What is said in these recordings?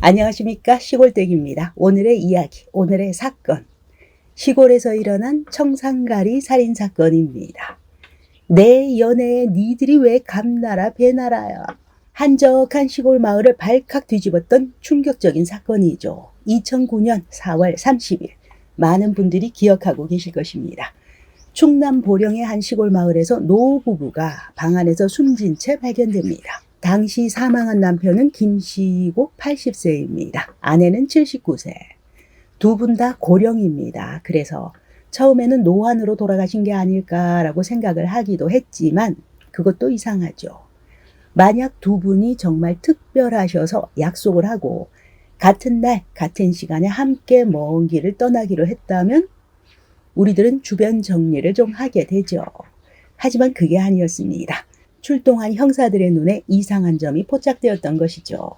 안녕하십니까, 시골댁입니다. 오늘의 이야기, 오늘의 사건, 시골에서 일어난 청산가리 살인사건입니다. 내 연애에 니들이 왜 감나라 배나라야. 한적한 시골 마을을 발칵 뒤집었던 충격적인 사건이죠. 2009년 4월 30일 많은 분들이 기억하고 계실 것입니다. 충남 보령의 한 시골 마을에서 노부부가 방 안에서 숨진 채 발견됩니다. 당시 사망한 남편은 김씨고 80세입니다. 아내는 79세. 두 분 다 고령입니다. 그래서 처음에는 노환으로 돌아가신 게 아닐까라고 생각을 하기도 했지만 그것도 이상하죠. 만약 두 분이 정말 특별하셔서 약속을 하고 같은 날 같은 시간에 함께 먼 길을 떠나기로 했다면 우리들은 주변 정리를 좀 하게 되죠. 하지만 그게 아니었습니다. 출동한 형사들의 눈에 이상한 점이 포착되었던 것이죠.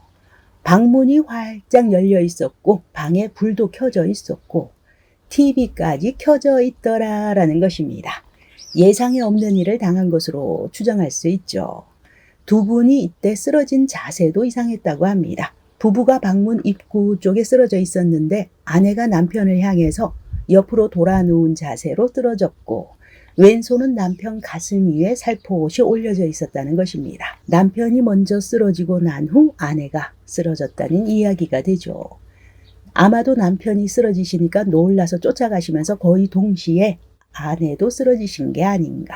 방문이 활짝 열려 있었고 방에 불도 켜져 있었고 TV까지 켜져 있더라라는 것입니다. 예상에 없는 일을 당한 것으로 추정할 수 있죠. 두 분이 이때 쓰러진 자세도 이상했다고 합니다. 부부가 방문 입구 쪽에 쓰러져 있었는데 아내가 남편을 향해서 옆으로 돌아 누운 자세로 쓰러졌고 왼손은 남편 가슴 위에 살포시 올려져 있었다는 것입니다. 남편이 먼저 쓰러지고 난 후 아내가 쓰러졌다는 이야기가 되죠. 아마도 남편이 쓰러지시니까 놀라서 쫓아가시면서 거의 동시에 아내도 쓰러지신 게 아닌가.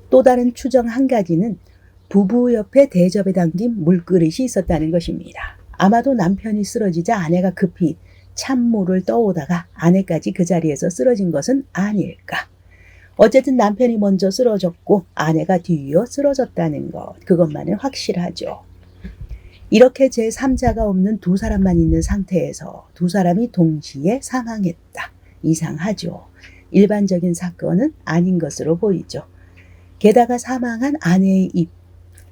또 다른 추정 한 가지는 부부 옆에 대접에 담긴 물그릇이 있었다는 것입니다. 아마도 남편이 쓰러지자 아내가 급히 찬물을 떠오다가 아내까지 그 자리에서 쓰러진 것은 아닐까. 어쨌든 남편이 먼저 쓰러졌고 아내가 뒤이어 쓰러졌다는 것, 그것만은 확실하죠. 이렇게 제3자가 없는 두 사람만 있는 상태에서 두 사람이 동시에 사망했다. 이상하죠. 일반적인 사건은 아닌 것으로 보이죠. 게다가 사망한 아내의 입,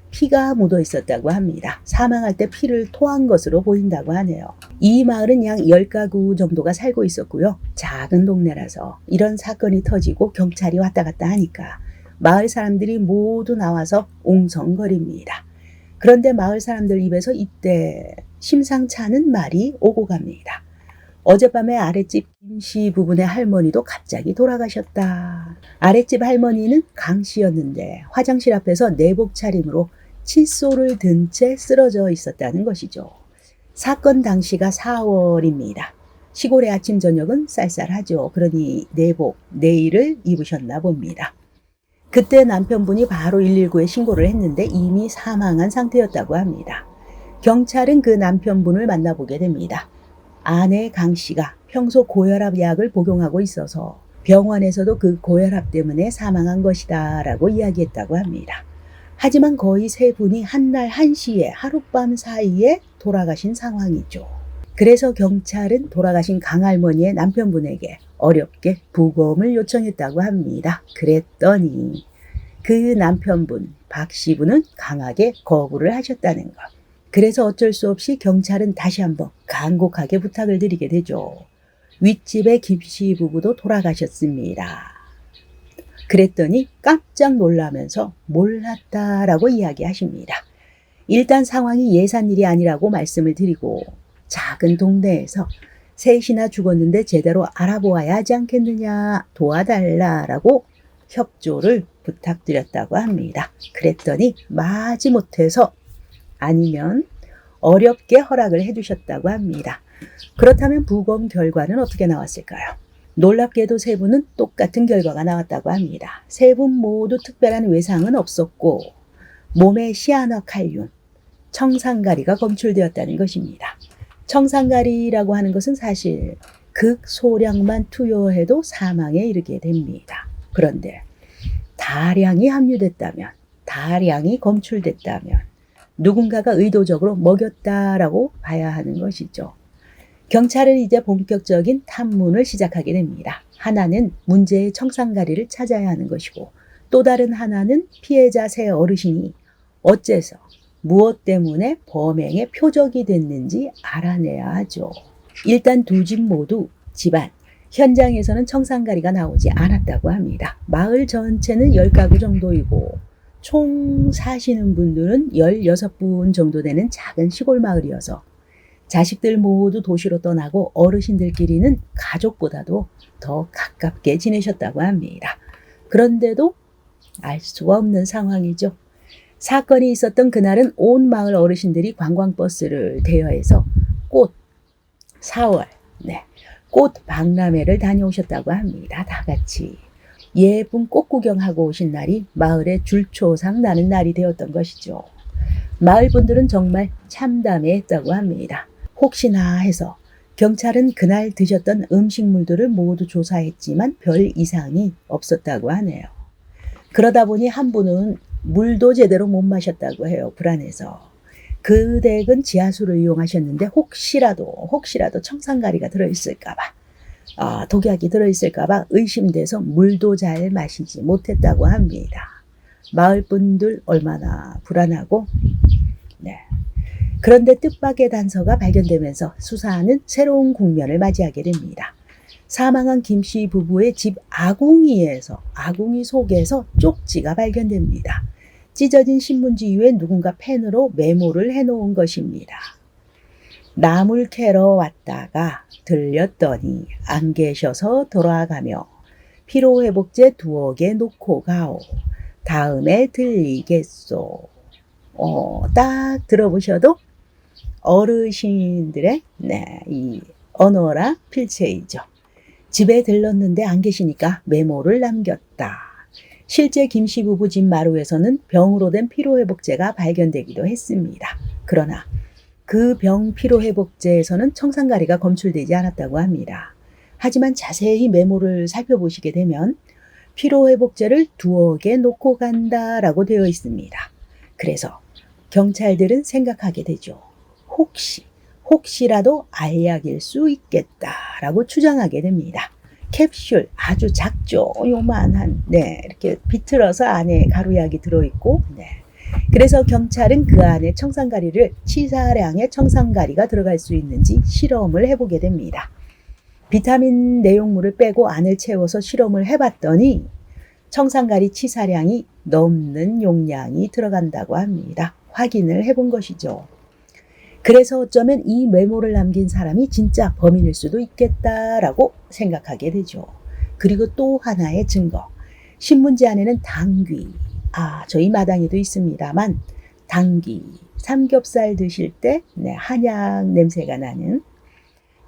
피가 묻어 있었다고 합니다. 사망할 때 피를 토한 것으로 보인다고 하네요. 이 마을은 약 10가구 정도가 살고 있었고요. 작은 동네라서 이런 사건이 터지고 경찰이 왔다 갔다 하니까 마을 사람들이 모두 나와서 옹성거립니다. 그런데 마을 사람들 입에서 이때 심상치 않은 말이 오고 갑니다. 어젯밤에 아랫집 김씨 부분의 할머니도 갑자기 돌아가셨다. 아랫집 할머니는 강 씨였는데 화장실 앞에서 내복 차림으로 칫솔을 든 채 쓰러져 있었다는 것이죠. 사건 당시가 4월입니다. 시골의 아침 저녁은 쌀쌀하죠. 그러니 내복, 내일을 입으셨나 봅니다. 그때 남편분이 바로 119에 신고를 했는데 이미 사망한 상태였다고 합니다. 경찰은 그 남편분을 만나보게 됩니다. 아내 강 씨가 평소 고혈압 약을 복용하고 있어서 병원에서도 그 고혈압 때문에 사망한 것이다 라고 이야기했다고 합니다. 하지만 거의 세 분이 한날 한시에 하룻밤 사이에 돌아가신 상황이죠. 그래서 경찰은 돌아가신 강할머니의 남편분에게 어렵게 부검을 요청했다고 합니다. 그랬더니 그 남편분 박 씨분은 강하게 거부를 하셨다는 것. 그래서 어쩔 수 없이 경찰은 다시 한번 간곡하게 부탁을 드리게 되죠. 윗집의 김씨 부부도 돌아가셨습니다. 그랬더니 깜짝 놀라면서 몰랐다라고 이야기하십니다. 일단 상황이 예산일이 아니라고 말씀을 드리고 작은 동네에서 셋이나 죽었는데 제대로 알아보아야 하지 않겠느냐, 도와달라라고 협조를 부탁드렸다고 합니다. 그랬더니 마지못해서 아니면 어렵게 허락을 해주셨다고 합니다. 그렇다면 부검 결과는 어떻게 나왔을까요? 놀랍게도 세 분은 똑같은 결과가 나왔다고 합니다. 세 분 모두 특별한 외상은 없었고 몸에 시아너칼륨, 청산가리가 검출되었다는 것입니다. 청산가리라고 하는 것은 사실 극소량만 투여해도 사망에 이르게 됩니다. 그런데 다량이 함유됐다면, 다량이 검출됐다면 누군가가 의도적으로 먹였다라고 봐야 하는 것이죠. 경찰은 이제 본격적인 탐문을 시작하게 됩니다. 하나는 문제의 청산가리를 찾아야 하는 것이고 또 다른 하나는 피해자 세 어르신이 어째서 무엇 때문에 범행의 표적이 됐는지 알아내야 하죠. 일단 두 집 모두 집안, 현장에서는 청산가리가 나오지 않았다고 합니다. 마을 전체는 10가구 정도이고 총 사시는 분들은 16분 정도 되는 작은 시골 마을이어서 자식들 모두 도시로 떠나고 어르신들끼리는 가족보다도 더 가깝게 지내셨다고 합니다. 그런데도 알 수가 없는 상황이죠. 사건이 있었던 그날은 온 마을 어르신들이 관광버스를 대여해서 꽃 4월 꽃 박람회를 다녀오셨다고 합니다. 다 같이 예쁜 꽃 구경하고 오신 날이 마을의 줄초상 나는 날이 되었던 것이죠. 마을 분들은 정말 참담해했다고 합니다. 혹시나 해서 경찰은 그날 드셨던 음식물들을 모두 조사했지만 별 이상이 없었다고 하네요. 그러다 보니 한 분은 물도 제대로 못 마셨다고 해요. 불안해서. 그 댁은 지하수를 이용하셨는데 혹시라도 청산가리가 들어있을까봐, 독약이 들어있을까봐 의심돼서 물도 잘 마시지 못했다고 합니다. 마을 분들 얼마나 불안하고. 그런데 뜻밖의 단서가 발견되면서 수사하는 새로운 국면을 맞이하게 됩니다. 사망한 김씨 부부의 집 아궁이 속에서 쪽지가 발견됩니다. 찢어진 신문지 위에 누군가 펜으로 메모를 해놓은 것입니다. 나물 캐러 왔다가 들렸더니 안 계셔서 돌아가며 피로회복제 2억에 놓고 가오. 다음에 들리겠소. 딱 들어보셔도 어르신들의 이 언어라 필체이죠. 집에 들렀는데 안 계시니까 메모를 남겼다. 실제 김씨 부부 집 마루에서는 병으로 된 피로회복제가 발견되기도 했습니다. 그러나 그 병 피로회복제에서는 청산가리가 검출되지 않았다고 합니다. 하지만 자세히 메모를 살펴보시게 되면 피로회복제를 2억에 놓고 간다라고 되어 있습니다. 그래서 경찰들은 생각하게 되죠. 혹시라도 알약일 수 있겠다라고 추정하게 됩니다. 캡슐 아주 작죠. 요만한 이렇게 비틀어서 안에 가루약이 들어있고 그래서 경찰은 그 안에 청산가리를 치사량의 청산가리가 들어갈 수 있는지 실험을 해보게 됩니다. 비타민 내용물을 빼고 안을 채워서 실험을 해봤더니 청산가리 치사량이 넘는 용량이 들어간다고 합니다. 확인을 해본 것이죠. 그래서 어쩌면 이 메모를 남긴 사람이 진짜 범인일 수도 있겠다라고 생각하게 되죠. 그리고 또 하나의 증거. 신문지 안에는 당귀, 저희 마당에도 있습니다만 당귀, 삼겹살 드실 때 한약 냄새가 나는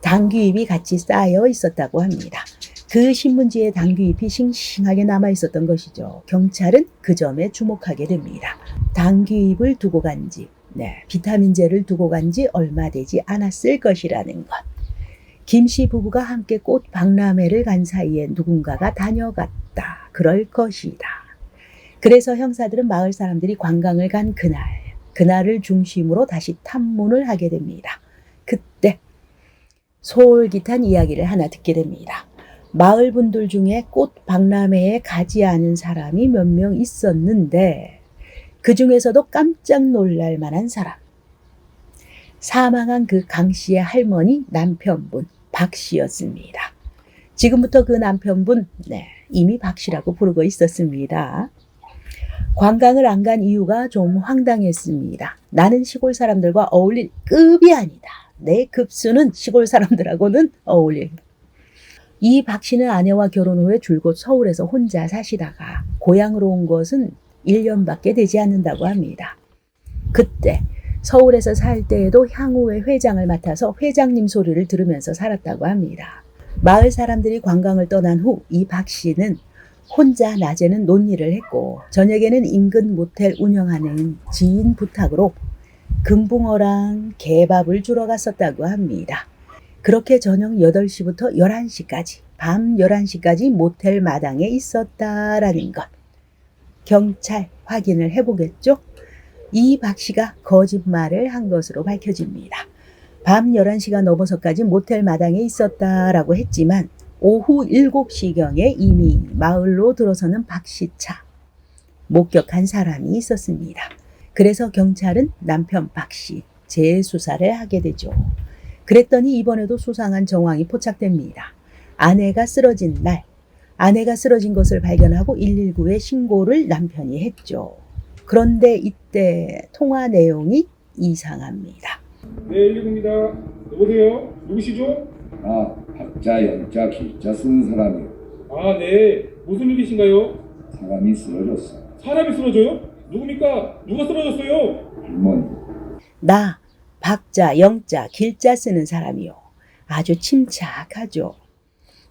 당귀잎이 같이 쌓여 있었다고 합니다. 그 신문지에 당귀잎이 싱싱하게 남아 있었던 것이죠. 경찰은 그 점에 주목하게 됩니다. 당귀잎을 두고 간 집, 비타민제를 두고 간 지 얼마 되지 않았을 것이라는 것. 김씨 부부가 함께 꽃 박람회를 간 사이에 누군가가 다녀갔다. 그럴 것이다. 그래서 형사들은 마을 사람들이 관광을 간 그날을 중심으로 다시 탐문을 하게 됩니다. 그때 솔깃한 이야기를 하나 듣게 됩니다. 마을 분들 중에 꽃 박람회에 가지 않은 사람이 몇 명 있었는데 그 중에서도 깜짝 놀랄 만한 사람. 사망한 그 강 씨의 할머니 남편분 박 씨였습니다. 지금부터 그 남편분 이미 박 씨라고 부르고 있었습니다. 관광을 안 간 이유가 좀 황당했습니다. 나는 시골 사람들과 어울릴 급이 아니다. 내 급수는 시골 사람들하고는 어울릴. 이 박 씨는 아내와 결혼 후에 줄곧 서울에서 혼자 사시다가 고향으로 온 것은 1년밖에 되지 않는다고 합니다. 그때 서울에서 살 때에도 향후회 회장을 맡아서 회장님 소리를 들으면서 살았다고 합니다. 마을 사람들이 관광을 떠난 후 이 박 씨는 혼자 낮에는 논일을 했고 저녁에는 인근 모텔 운영하는 지인 부탁으로 금붕어랑 개밥을 주러 갔었다고 합니다. 그렇게 저녁 8시부터 11시까지, 밤 11시까지 모텔 마당에 있었다라는 것. 경찰 확인을 해보겠죠? 이 박 씨가 거짓말을 한 것으로 밝혀집니다. 밤 11시가 넘어서까지 모텔 마당에 있었다라고 했지만 오후 7시경에 이미 마을로 들어서는 박 씨 차 목격한 사람이 있었습니다. 그래서 경찰은 남편 박 씨 재수사를 하게 되죠. 그랬더니 이번에도 수상한 정황이 포착됩니다. 아내가 쓰러진 것을 발견하고 119에 신고를 남편이 했죠. 그런데 이때 통화 내용이 이상합니다. 네, 119입니다. 여보세요? 누구시죠? 나 박자, 영자, 길자 쓰는 사람이요. 아, 네. 무슨 일이신가요? 사람이 쓰러졌어. 사람이 쓰러져요? 누굽니까? 누가 쓰러졌어요? 할머니. 나 박자, 영자, 길자 쓰는 사람이요. 아주 침착하죠.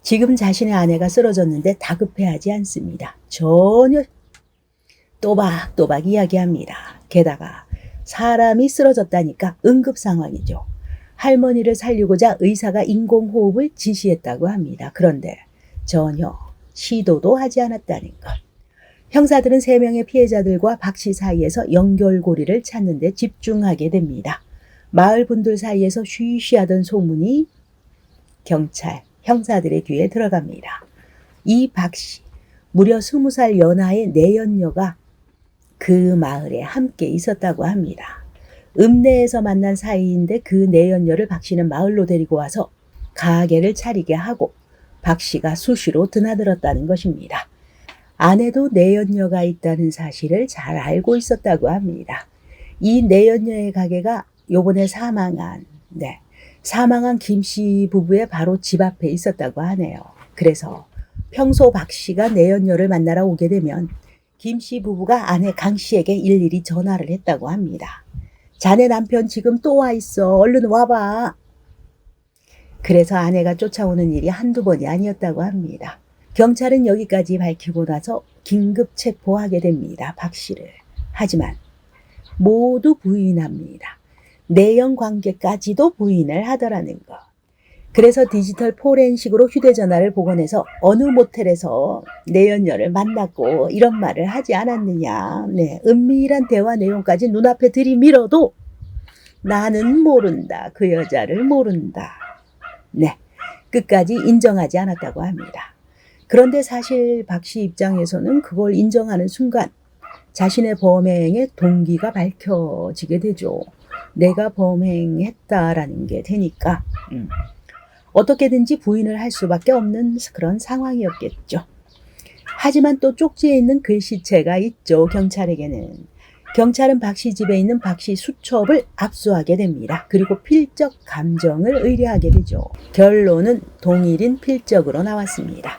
지금 자신의 아내가 쓰러졌는데 다급해하지 않습니다. 전혀 또박또박 이야기합니다. 게다가 사람이 쓰러졌다니까 응급 상황이죠. 할머니를 살리고자 의사가 인공호흡을 지시했다고 합니다. 그런데 전혀 시도도 하지 않았다는 것. 형사들은 3명의 피해자들과 박 씨 사이에서 연결고리를 찾는 데 집중하게 됩니다. 마을 분들 사이에서 쉬쉬하던 소문이 경찰, 형사들의 귀에 들어갑니다. 이 박 씨, 무려 20살 연하의 내연녀가 그 마을에 함께 있었다고 합니다. 읍내에서 만난 사이인데 그 내연녀를 박 씨는 마을로 데리고 와서 가게를 차리게 하고 박 씨가 수시로 드나들었다는 것입니다. 아내도 내연녀가 있다는 사실을 잘 알고 있었다고 합니다. 이 내연녀의 가게가 요번에 사망한 김 씨 부부의 바로 집 앞에 있었다고 하네요. 그래서 평소 박 씨가 내연녀를 만나러 오게 되면 김 씨 부부가 아내 강 씨에게 일일이 전화를 했다고 합니다. 자네 남편 지금 또 와 있어. 얼른 와봐. 그래서 아내가 쫓아오는 일이 한두 번이 아니었다고 합니다. 경찰은 여기까지 밝히고 나서 긴급 체포하게 됩니다. 박 씨를. 하지만 모두 부인합니다. 내연 관계까지도 부인을 하더라는 것. 그래서 디지털 포렌식으로 휴대전화를 복원해서 어느 모텔에서 내연녀를 만났고 이런 말을 하지 않았느냐. 은밀한 대화 내용까지 눈앞에 들이밀어도 나는 모른다. 그 여자를 모른다. 끝까지 인정하지 않았다고 합니다. 그런데 사실 박 씨 입장에서는 그걸 인정하는 순간 자신의 범행의 동기가 밝혀지게 되죠. 내가 범행했다라는 게 되니까 어떻게든지 부인을 할 수밖에 없는 그런 상황이었겠죠. 하지만 또 쪽지에 있는 글씨체가 있죠. 경찰에게는. 경찰은 박 씨 집에 있는 박 씨 수첩을 압수하게 됩니다. 그리고 필적 감정을 의뢰하게 되죠. 결론은 동일인 필적으로 나왔습니다.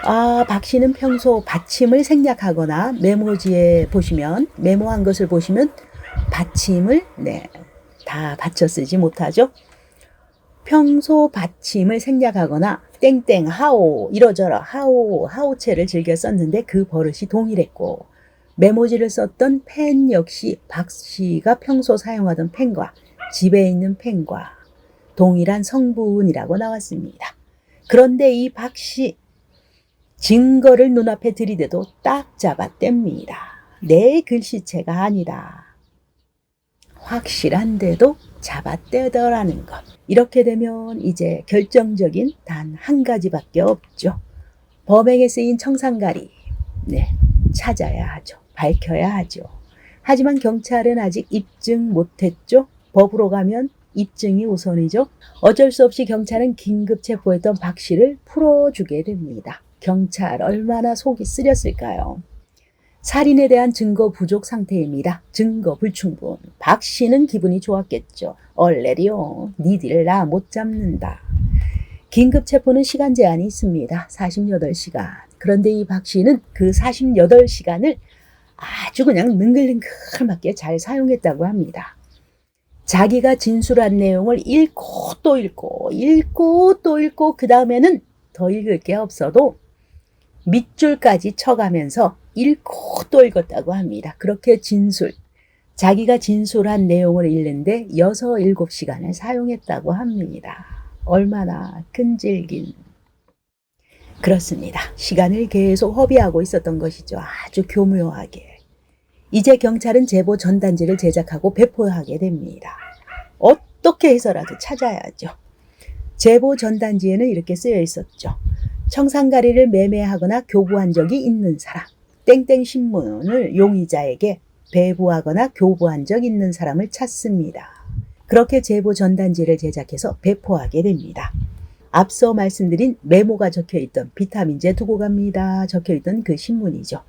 박 씨는 평소 받침을 생략하거나 메모지에 보시면 메모한 것을 보시면 받침을 다 받쳐 쓰지 못하죠. 평소 받침을 생략하거나 땡땡 하오 이러저러 하오체를 즐겨 썼는데 그 버릇이 동일했고 메모지를 썼던 펜 역시 박 씨가 평소 사용하던 펜과 집에 있는 펜과 동일한 성분이라고 나왔습니다. 그런데 이 박 씨 증거를 눈앞에 들이대도 딱 잡아뗍니다. 내 글씨체가 아니다. 확실한데도 잡아떼더라는 것. 이렇게 되면 이제 결정적인 단 한 가지밖에 없죠. 범행에 쓰인 청산가리. 찾아야 하죠. 밝혀야 하죠. 하지만 경찰은 아직 입증 못했죠. 법으로 가면 입증이 우선이죠. 어쩔 수 없이 경찰은 긴급 체포했던 박 씨를 풀어주게 됩니다. 경찰 얼마나 속이 쓰렸을까요? 살인에 대한 증거 부족 상태입니다. 증거 불충분. 박 씨는 기분이 좋았겠죠. 얼레리요. 니들 나 못 잡는다. 긴급 체포는 시간 제한이 있습니다. 48시간. 그런데 이 박 씨는 그 48시간을 아주 그냥 능글능글맞게 잘 사용했다고 합니다. 자기가 진술한 내용을 읽고 또 읽고 그 다음에는 더 읽을 게 없어도 밑줄까지 쳐가면서 읽고 또 읽었다고 합니다. 그렇게 자기가 진술한 내용을 읽는데 6, 7시간을 사용했다고 합니다. 얼마나 끈질긴. 그렇습니다. 시간을 계속 허비하고 있었던 것이죠. 아주 교묘하게. 이제 경찰은 제보 전단지를 제작하고 배포하게 됩니다. 어떻게 해서라도 찾아야죠. 제보 전단지에는 이렇게 쓰여 있었죠. 청산가리를 매매하거나 교부한 적이 있는 사람. 땡땡 신문을 용의자에게 배부하거나 교부한 적 있는 사람을 찾습니다. 그렇게 제보 전단지를 제작해서 배포하게 됩니다. 앞서 말씀드린 메모가 적혀있던 비타민제 두고 갑니다. 적혀있던 그 신문이죠.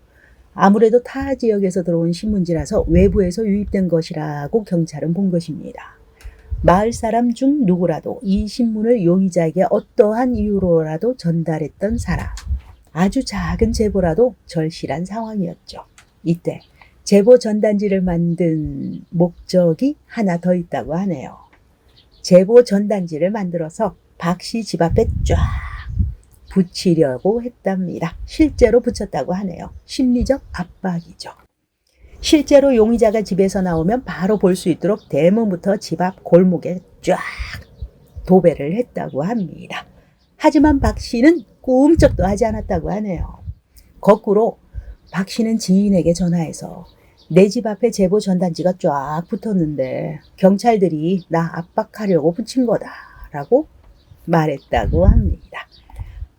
아무래도 타 지역에서 들어온 신문지라서 외부에서 유입된 것이라고 경찰은 본 것입니다. 마을 사람 중 누구라도 이 신문을 용의자에게 어떠한 이유로라도 전달했던 사람. 아주 작은 제보라도 절실한 상황이었죠. 이때 제보 전단지를 만든 목적이 하나 더 있다고 하네요. 제보 전단지를 만들어서 박 씨 집 앞에 쫙 붙이려고 했답니다. 실제로 붙였다고 하네요. 심리적 압박이죠. 실제로 용의자가 집에서 나오면 바로 볼 수 있도록 대문부터 집 앞 골목에 쫙 도배를 했다고 합니다. 하지만 박 씨는 꿈쩍도 하지 않았다고 하네요. 거꾸로 박 씨는 지인에게 전화해서 내 집 앞에 제보 전단지가 쫙 붙었는데 경찰들이 나 압박하려고 붙인 거다라고 말했다고 합니다.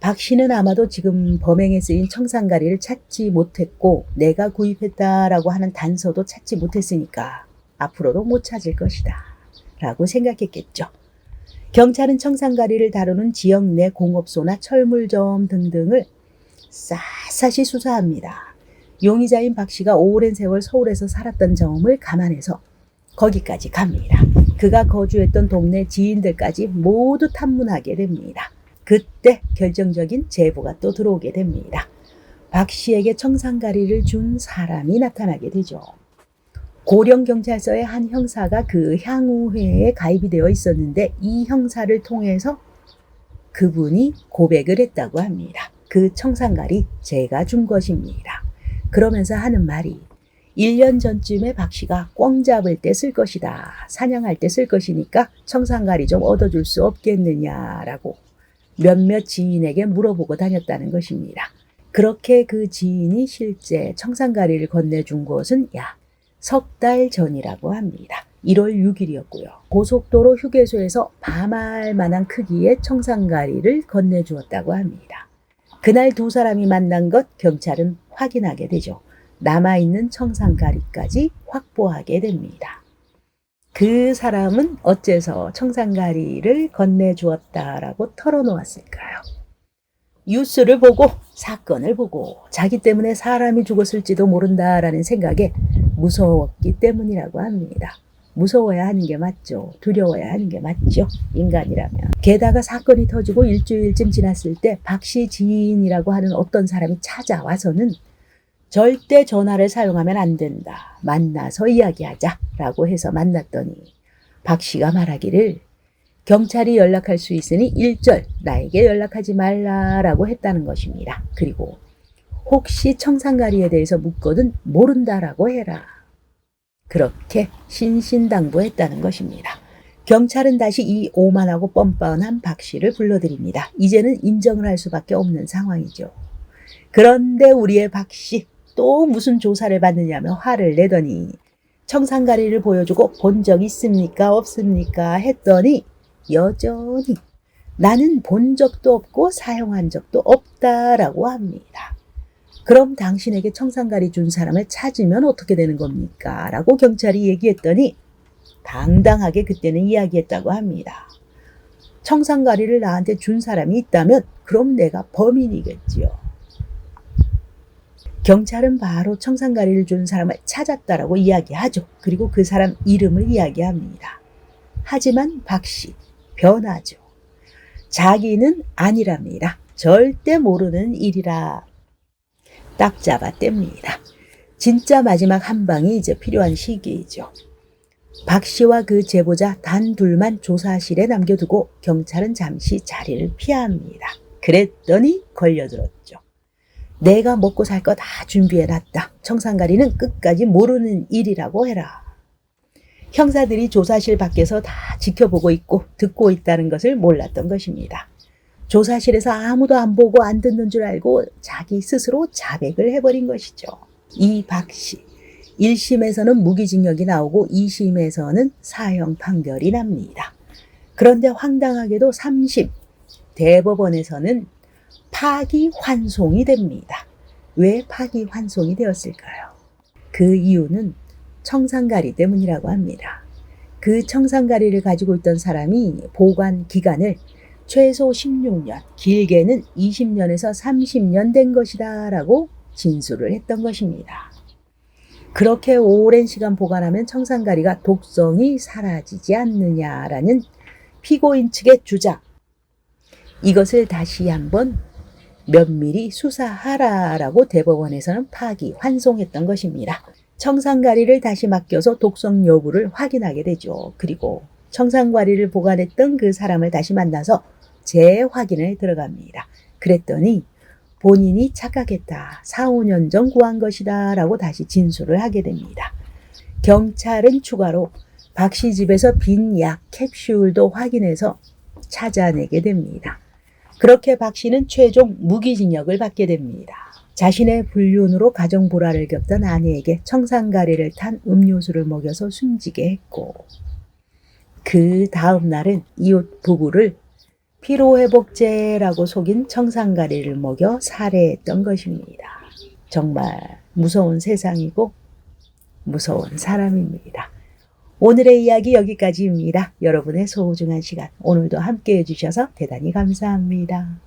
박 씨는 아마도 지금 범행에 쓰인 청산가리를 찾지 못했고 내가 구입했다라고 하는 단서도 찾지 못했으니까 앞으로도 못 찾을 것이다 라고 생각했겠죠. 경찰은 청산가리를 다루는 지역 내 공업소나 철물점 등등을 샅샅이 수사합니다. 용의자인 박 씨가 오랜 세월 서울에서 살았던 점을 감안해서 거기까지 갑니다. 그가 거주했던 동네 지인들까지 모두 탐문하게 됩니다. 그때 결정적인 제보가 또 들어오게 됩니다. 박 씨에게 청산가리를 준 사람이 나타나게 되죠. 고령경찰서의 한 형사가 그 향후회에 가입이 되어 있었는데 이 형사를 통해서 그분이 고백을 했다고 합니다. 그 청산가리 제가 준 것입니다. 그러면서 하는 말이 1년 전쯤에 박 씨가 꿩 잡을 때 쓸 것이다. 사냥할 때 쓸 것이니까 청산가리 좀 얻어줄 수 없겠느냐라고 몇몇 지인에게 물어보고 다녔다는 것입니다. 그렇게 그 지인이 실제 청산가리를 건네준 것은 약 석 달 전이라고 합니다. 1월 6일이었고요. 고속도로 휴게소에서 밤알 만한 크기의 청산가리를 건네주었다고 합니다. 그날 두 사람이 만난 것 경찰은 확인하게 되죠. 남아있는 청산가리까지 확보하게 됩니다. 그 사람은 어째서 청산가리를 건네주었다라고 털어놓았을까요? 뉴스를 보고 사건을 보고 자기 때문에 사람이 죽었을지도 모른다라는 생각에 무서웠기 때문이라고 합니다. 무서워야 하는 게 맞죠. 두려워야 하는 게 맞죠. 인간이라면. 게다가 사건이 터지고 일주일쯤 지났을 때 박 씨 지인이라고 하는 어떤 사람이 찾아와서는 절대 전화를 사용하면 안 된다. 만나서 이야기하자라고 해서 만났더니 박 씨가 말하기를 경찰이 연락할 수 있으니 일절 나에게 연락하지 말라라고 했다는 것입니다. 그리고 혹시 청산가리에 대해서 묻거든 모른다라고 해라. 그렇게 신신당부했다는 것입니다. 경찰은 다시 이 오만하고 뻔뻔한 박 씨를 불러들입니다. 이제는 인정을 할 수밖에 없는 상황이죠. 그런데 우리의 박 씨 또 무슨 조사를 받느냐며 화를 내더니 청산가리를 보여주고 본 적 있습니까? 없습니까? 했더니 여전히 나는 본 적도 없고 사용한 적도 없다라고 합니다. 그럼 당신에게 청산가리 준 사람을 찾으면 어떻게 되는 겁니까? 라고 경찰이 얘기했더니 당당하게 그때는 이야기했다고 합니다. 청산가리를 나한테 준 사람이 있다면 그럼 내가 범인이겠지요. 경찰은 바로 청산가리를 준 사람을 찾았다라고 이야기하죠. 그리고 그 사람 이름을 이야기합니다. 하지만 박 씨 변하죠. 자기는 아니랍니다. 절대 모르는 일이라 딱 잡아뗍니다. 진짜 마지막 한 방이 이제 필요한 시기이죠. 박 씨와 그 제보자 단 둘만 조사실에 남겨두고 경찰은 잠시 자리를 피합니다. 그랬더니 걸려들었죠. 내가 먹고 살 거 다 준비해놨다. 청산가리는 끝까지 모르는 일이라고 해라. 형사들이 조사실 밖에서 다 지켜보고 있고 듣고 있다는 것을 몰랐던 것입니다. 조사실에서 아무도 안 보고 안 듣는 줄 알고 자기 스스로 자백을 해버린 것이죠. 이 박 씨. 1심에서는 무기징역이 나오고 2심에서는 사형 판결이 납니다. 그런데 황당하게도 3심 대법원에서는 파기환송이 됩니다. 왜 파기환송이 되었을까요? 그 이유는 청산가리 때문이라고 합니다. 그 청산가리를 가지고 있던 사람이 보관 기간을 최소 16년, 길게는 20년에서 30년 된 것이다 라고 진술을 했던 것입니다. 그렇게 오랜 시간 보관하면 청산가리가 독성이 사라지지 않느냐라는 피고인 측의 주장. 이것을 다시 한번 면밀히 수사하라라고 대법원에서는 환송했던 것입니다. 청산가리를 다시 맡겨서 독성 여부를 확인하게 되죠. 그리고 청산가리를 보관했던 그 사람을 다시 만나서 재확인을 들어갑니다. 그랬더니 본인이 착각했다. 4, 5년 전 구한 것이다 라고 다시 진술을 하게 됩니다. 경찰은 추가로 박 씨 집에서 빈 약 캡슐도 확인해서 찾아내게 됩니다. 그렇게 박 씨는 최종 무기징역을 받게 됩니다. 자신의 불륜으로 가정 불화를 겪던 아내에게 청산가리를 탄 음료수를 먹여서 숨지게 했고, 그 다음 날은 이웃 부부를 피로회복제라고 속인 청산가리를 먹여 살해했던 것입니다. 정말 무서운 세상이고 무서운 사람입니다. 오늘의 이야기 여기까지입니다. 여러분의 소중한 시간 오늘도 함께 해주셔서 대단히 감사합니다.